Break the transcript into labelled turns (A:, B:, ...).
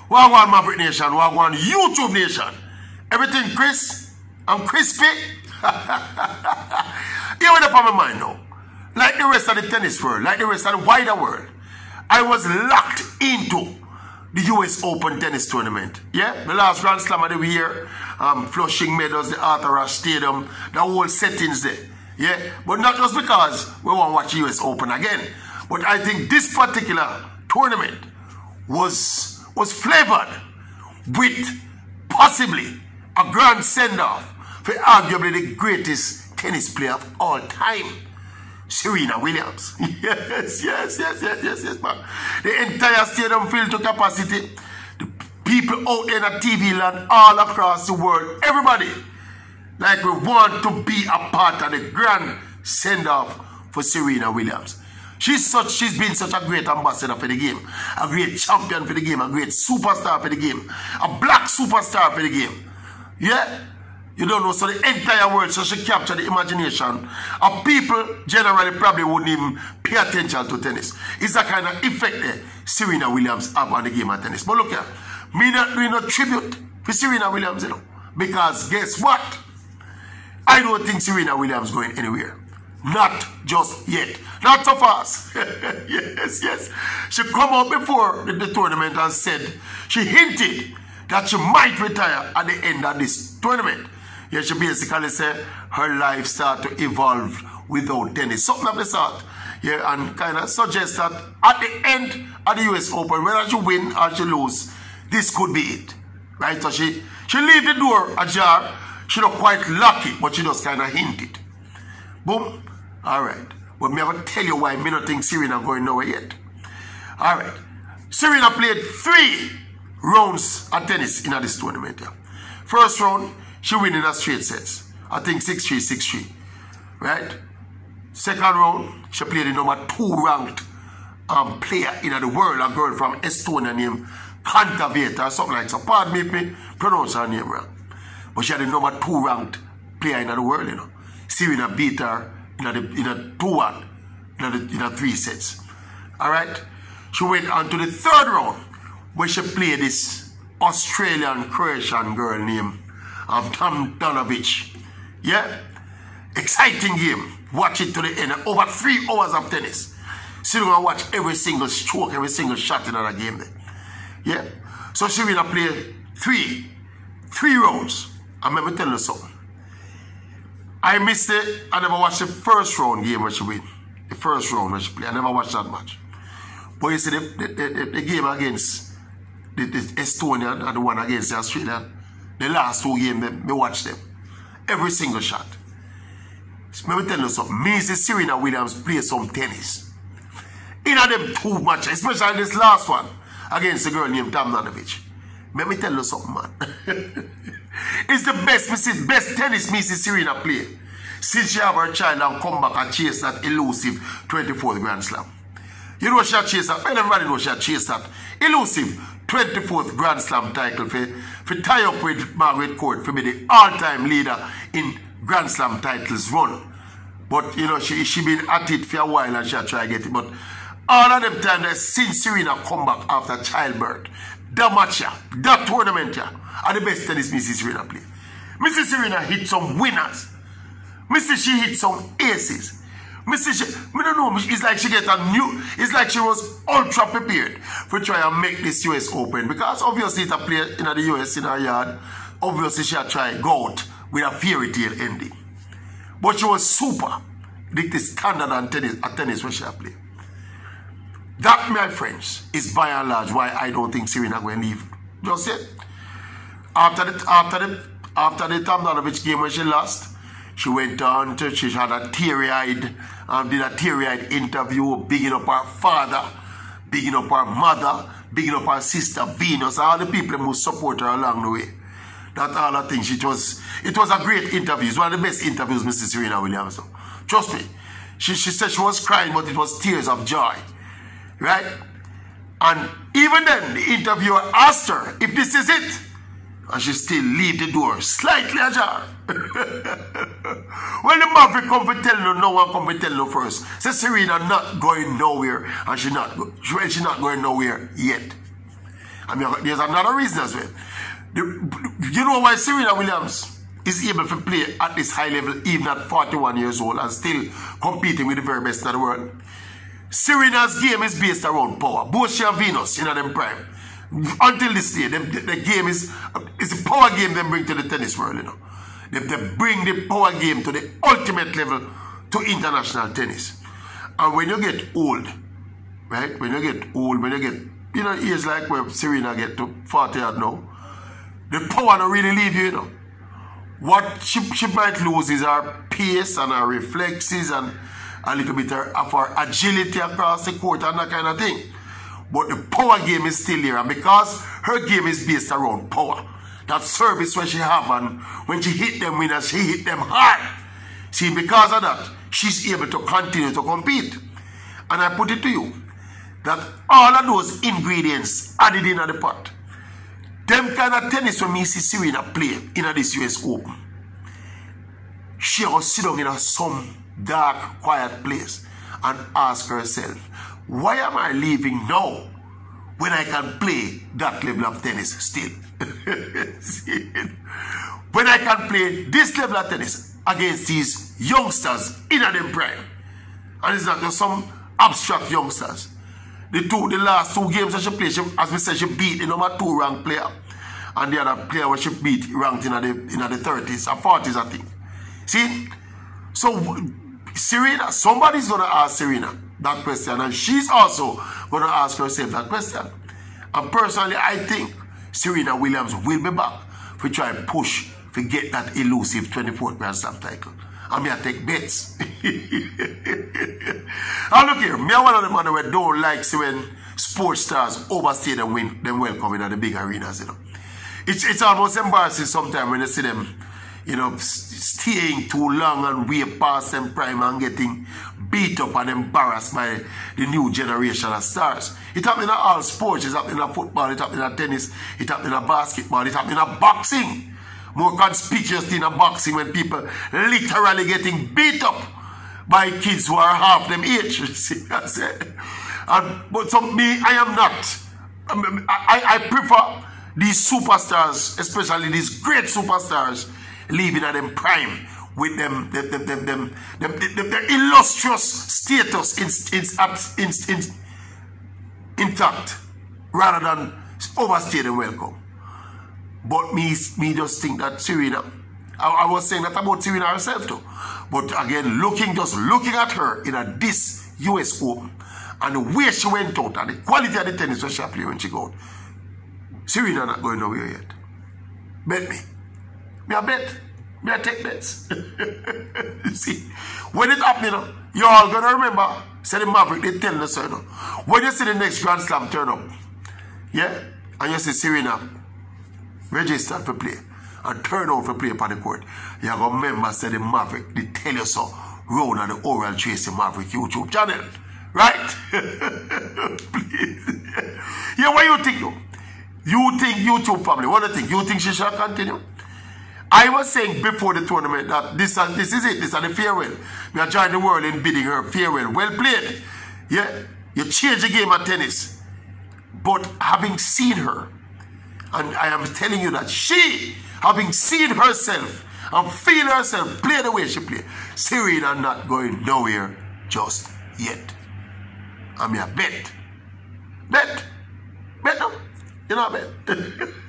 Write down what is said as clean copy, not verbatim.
A: Wagwan Maverick Nation, Wagwan YouTube Nation. Everything Chris, I'm crispy. Here what up on my mind now. Like the rest of the tennis world, like the rest of the wider world, I was locked into the US Open tennis tournament. Yeah, the last Grand Slam of the year, Flushing Meadows, the Arthur Ashe Stadium, the whole settings there. Yeah, but not just because we want to watch the US Open again, but I think this particular tournament was flavored with possibly a grand send-off for arguably the greatest tennis player of all time, Serena Williams. Yes, man. The entire stadium filled to capacity. The people out there in the TV land all across the world, everybody, like we want to be a part of the grand send-off for Serena Williams. She's been such a great ambassador for the game, a great champion for the game, a great superstar for the game, a black superstar for the game. Yeah? You don't know, so the entire world, so she captured the imagination of people generally probably wouldn't even pay attention to tennis. It's the kind of effect that Serena Williams have on the game of tennis. But look here, me not doing no tribute for Serena Williams, you know, because guess what? I don't think Serena Williams going anywhere. Not just yet. Not so fast. Yes. She come out before the tournament and said, she hinted that she might retire at the end of this tournament. Yeah, she basically said her life start to evolve without tennis. Something of the sort. Yeah, and kind of suggest that at the end of the US Open, whether she win or she lose, this could be it. Right? So she leave the door ajar. She not quite lock it, but she just kind of hinted. Boom. Alright. But me ever tell you why me not think Serena going nowhere yet. Alright. Serena played 3 rounds of tennis in this tournament. Yeah. First round, she win in a straight sets. I think 6-3, 6-3. Right? Second round, she played the number 2 ranked player in the world, a girl from Estonia named Kantaveta or something like that. So pardon me if me pronounce her name wrong. But she had the number 2 ranked player in the world, you know. Serena beat her in a 2-1, in a 3 sets. Alright? She went on to the third round where she played this Australian Croatian girl named Tom Donovich. Yeah? Exciting game. Watch it to the end. Over 3 hours of tennis. So you're going to watch every single stroke, every single shot in that game there. Yeah? So Serena played 3 rounds. And let me tell you something. I missed it. I never watched the first round game where she win. The first round where she played. I never watched that much. But you see the game against the Estonian and the one against the Australian, the last 2 games, me watch them. Every single shot. So let me tell you something. Me see Serena Williams play some tennis. In them 2 matches, especially this last one against a girl named Tomljanovic. Let me tell you something, man. It's the best tennis me see Serena play since she have her child and come back and chase that elusive 24th Grand Slam. You know she chased that, and everybody knows she chased that elusive 24th Grand Slam title for tie up with Margaret Court for be the all-time leader in Grand Slam titles run. But you know she been at it for a while and she try to get it. But all of them time that since Serena come back after childbirth, that match, that tournament, are the best tennis Mrs. Serena play. Mrs. Serena hit some winners. Mrs. She hit some aces. Mrs. She, I don't know, it's like she get a new, it's like she was ultra prepared for try and make this US Open. Because obviously it's a player in the US in her yard. Obviously she had tried go out with a fairy tale ending. But she was super. The standard on tennis where she played. That, my friends, is by and large why I don't think Serena going to leave. Just yet. After the Tomljanovic game when she lost, she went on to, she had a teary-eyed, did a teary-eyed interview, bigging up her father, bigging up her mother, bigging up her sister Venus, all the people who support her along the way. That all the things. It was a great interview. It's one of the best interviews, Mrs. Serena Williams. Trust me. She said she was crying, but it was tears of joy. Right? And even then, the interviewer asked her if this is it. And she still leave the door slightly ajar. When the Maverick come for tell no one come for tell no first. Say Serena not going nowhere, and she not going nowhere yet. I mean, there's another reason as well. You know why Serena Williams is able to play at this high level even at 41 years old and still competing with the very best in the world? Serena's game is based around power. Both she and Venus in them prime. Until this day, the game is a power game they bring to the tennis world, you know. They bring the power game to the ultimate level to international tennis. And when you get old, right? When you get old, when you get, you know, years like where Serena get to 40 odd now, the power don't really leave you, you know. What she might lose is her pace and her reflexes and a little bit of her agility across the court and that kind of thing. But the power game is still there. And because her game is based around power, that service when she have and when she hit them winners, she hit them hard. See, because of that, she's able to continue to compete. And I put it to you, that all of those ingredients added in the pot, them kind of tennis when me see Serena play in this US Open, she will sit down in some dark, quiet place and ask herself, why am I leaving now when I can play that level of tennis still? When I can play this level of tennis against these youngsters in them prime. And it's not just some abstract youngsters. The last two games that she played, as we said, she beat the number 2 ranked player. And the other player was she beat ranked in the 30s or 40s, I think. See? So Serena, somebody's gonna ask Serena that question, and she's also gonna ask herself that question. And personally, I think Serena Williams will be back to try and push to get that elusive 24th Grand Slam title. I mean, I take bets. And look here, me one of the man who don't like see when sports stars overstay them win them welcome in the big arenas, you know. It's almost embarrassing sometimes when you see them, you know, staying too long and way past them prime and getting beat up and embarrassed by the new generation of stars. It happens in all sports. It happens in football, it happens in tennis, it happens in basketball, it happens in boxing. More conspicuous in boxing when people literally getting beat up by kids who are half them age. See, that's it. But so me, I am not. I prefer these superstars, especially these great superstars, living at them prime with them illustrious status intact, rather than overstay them welcome. But me just think that Serena, I was saying that about Serena herself too. But again, just looking at her in this US Open and the way she went out and the quality of the tennis that she played when she got out, Serena not going nowhere yet. Bet me. Me a bet. Me a take bets. See, when it happens, you know, you're all gonna remember, say the Maverick, they tell us so, you know. When you see the next Grand Slam turn up, yeah, and you see Serena registered for play and turn out for play upon the court, you're gonna remember, say the Maverick, they tell you so, round on the Oral Tracy Maverick YouTube channel. Right? Please. Yeah, what you think though? You think YouTube family, what do you think? You think she shall continue? I was saying before the tournament that this is it. This is the farewell. We are joining the world in bidding her farewell. Well played. Yeah, you change the game of tennis. But having seen her, and I am telling you that she, having seen herself and feel herself play the way she play, Serena not going nowhere just yet. I mean, I bet. Bet. Bet no. You know, bet.